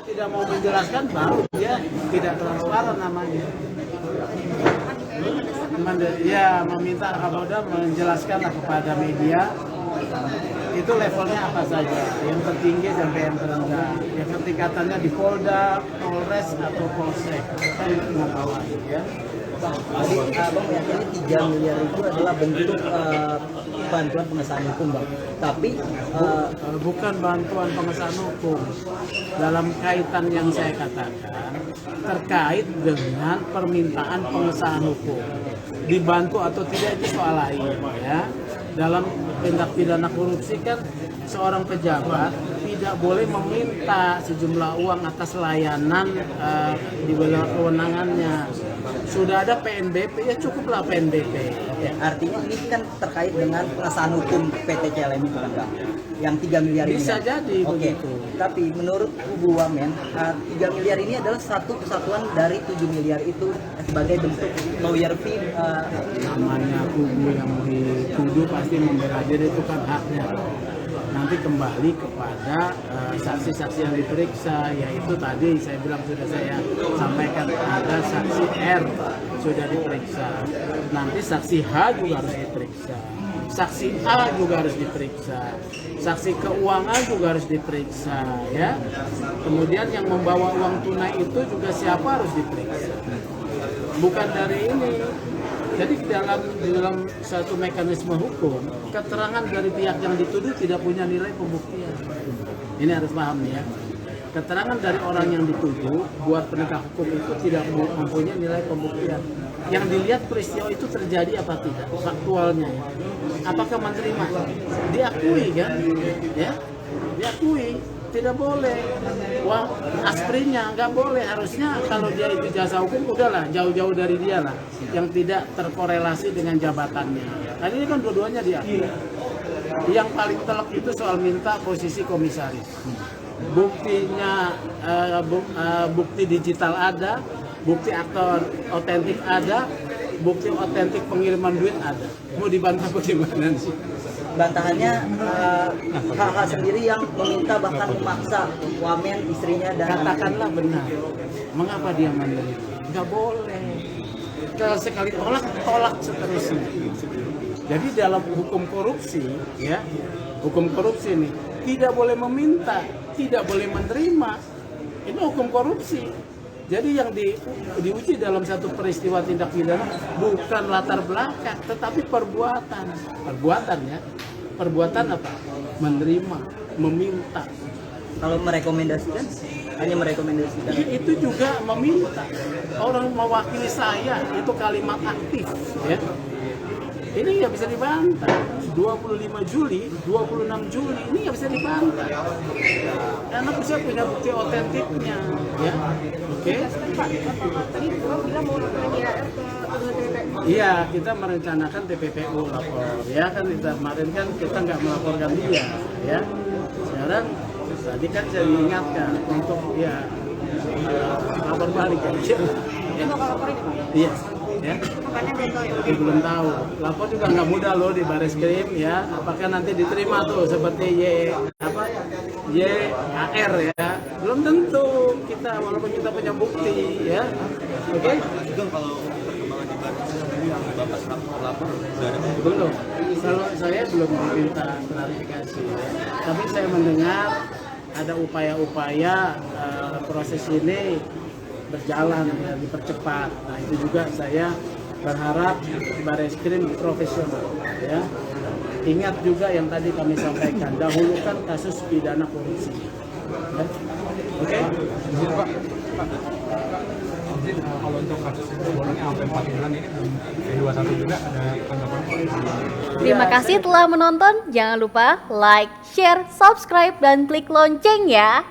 tidak mau menjelaskan baru dia tidak transparan namanya. Ya, meminta Kapolda menjelaskanlah kepada media itu levelnya apa saja, yang tertinggi sampai yang terendah, yang tingkatannya di Polda, Polres atau Polsek, kan membawahi ya. Jadi Abang meyakini 3 miliar itu adalah bentuk bantuan pengesahan hukum, Bang. Tapi bukan bantuan pengesahan hukum. Dalam kaitan yang saya katakan terkait dengan permintaan pengesahan hukum, dibantu atau tidak itu soal lain ya. Dalam tindak pidana korupsi kan seorang pejabat tidak boleh meminta sejumlah uang atas layanan di bawah kewenangannya. Sudah ada PNBP, ya cukuplah PNBP. ya, artinya ini kan terkait dengan pengesahan hukum PT CLM itu kan, Bang. Yang 3 miliar ini. Bisa jadi begitu. Tapi menurut Kubu Wamen, 3 miliar ini adalah satu kesatuan dari 7 miliar itu sebagai bentuk lawyer fee. Namanya kubu yang dituduh pasti membela diri, itu kan haknya. Nanti kembali kepada saksi-saksi yang diperiksa, yaitu tadi saya bilang sudah saya sampaikan ada saksi R sudah diperiksa, nanti saksi H juga harus diperiksa, saksi A juga harus diperiksa, saksi keuangan juga harus diperiksa, ya. Kemudian yang membawa uang tunai itu juga siapa harus diperiksa, bukan dari ini. Jadi dalam satu mekanisme hukum, keterangan dari pihak yang dituduh tidak punya nilai pembuktian. Ini harus paham ya. Keterangan dari orang yang dituduh buat penegak hukum itu tidak mempunyai nilai pembuktian. Yang dilihat peristiwa itu terjadi apa tidak, faktualnya. Ya. Apakah menerima? Diakui kan? Ya, diakui. Tidak boleh. Wah, asprinnya nggak boleh. Harusnya kalau dia itu jasa hukum, udahlah jauh-jauh dari dia lah, yang tidak terkorelasi dengan jabatannya. Tadi ini kan dua-duanya diakui. Yang paling telak itu soal minta posisi komisaris. Buktinya, bukti digital ada, bukti aktor otentik ada, bukti otentik pengiriman duit ada. Mau dibantah bagaimana sih? Bantahannya HH sendiri yang meminta bahkan memaksa Wamen, istrinya dan katakanlah benar. Mengapa dia menerima? Nggak boleh. Kalau sekali tolak seterusnya. Jadi dalam hukum korupsi, ya, hukum korupsi ini tidak boleh meminta, tidak boleh menerima. Ini hukum korupsi. Jadi yang diuji dalam satu peristiwa tindak pidana bukan latar belakang, tetapi perbuatan. Perbuatan ya. Perbuatan apa? Menerima, meminta. kalau merekomendasikan hanya merekomendasikan. Itu juga meminta. Orang mewakili saya itu kalimat aktif, ya. Ini nggak bisa dibantah. 25 Juli, 26 Juli ini nggak bisa dibantah. Karena saya punya bukti otentiknya, ya. Oke. Iya, kita merencanakan TPPU lapor. Ya kan kemarin kan kita nggak melaporkan dia, ya. Sekarang tadi kan saya diingatkan untuk ya lapor balik ya. Iya. Ya. Belum tahu. Lapor juga nggak mudah loh di Bareskrim ya. Apakah nanti diterima tuh seperti YAR ya. Belum tentu kita walaupun kita punya bukti ya. Oke? Juga kalau perkembangan di Bareskrim yang Bapak lapor sudah ada belum. Kalau saya belum diminta klarifikasi ya. Tapi saya mendengar ada upaya-upaya proses ini berjalan ya, dipercepat. Nah itu juga saya berharap Bareskrim profesional ya. Ingat juga yang tadi kami sampaikan, dahulukan kasus pidana korupsi. Ya. Oke? Pak. Kalau untuk kasus itu bolehnya sampai 4 bulan ini belum P21 juga ada tanggapan. Terima kasih telah menonton. Jangan lupa like, share, subscribe, dan klik lonceng ya.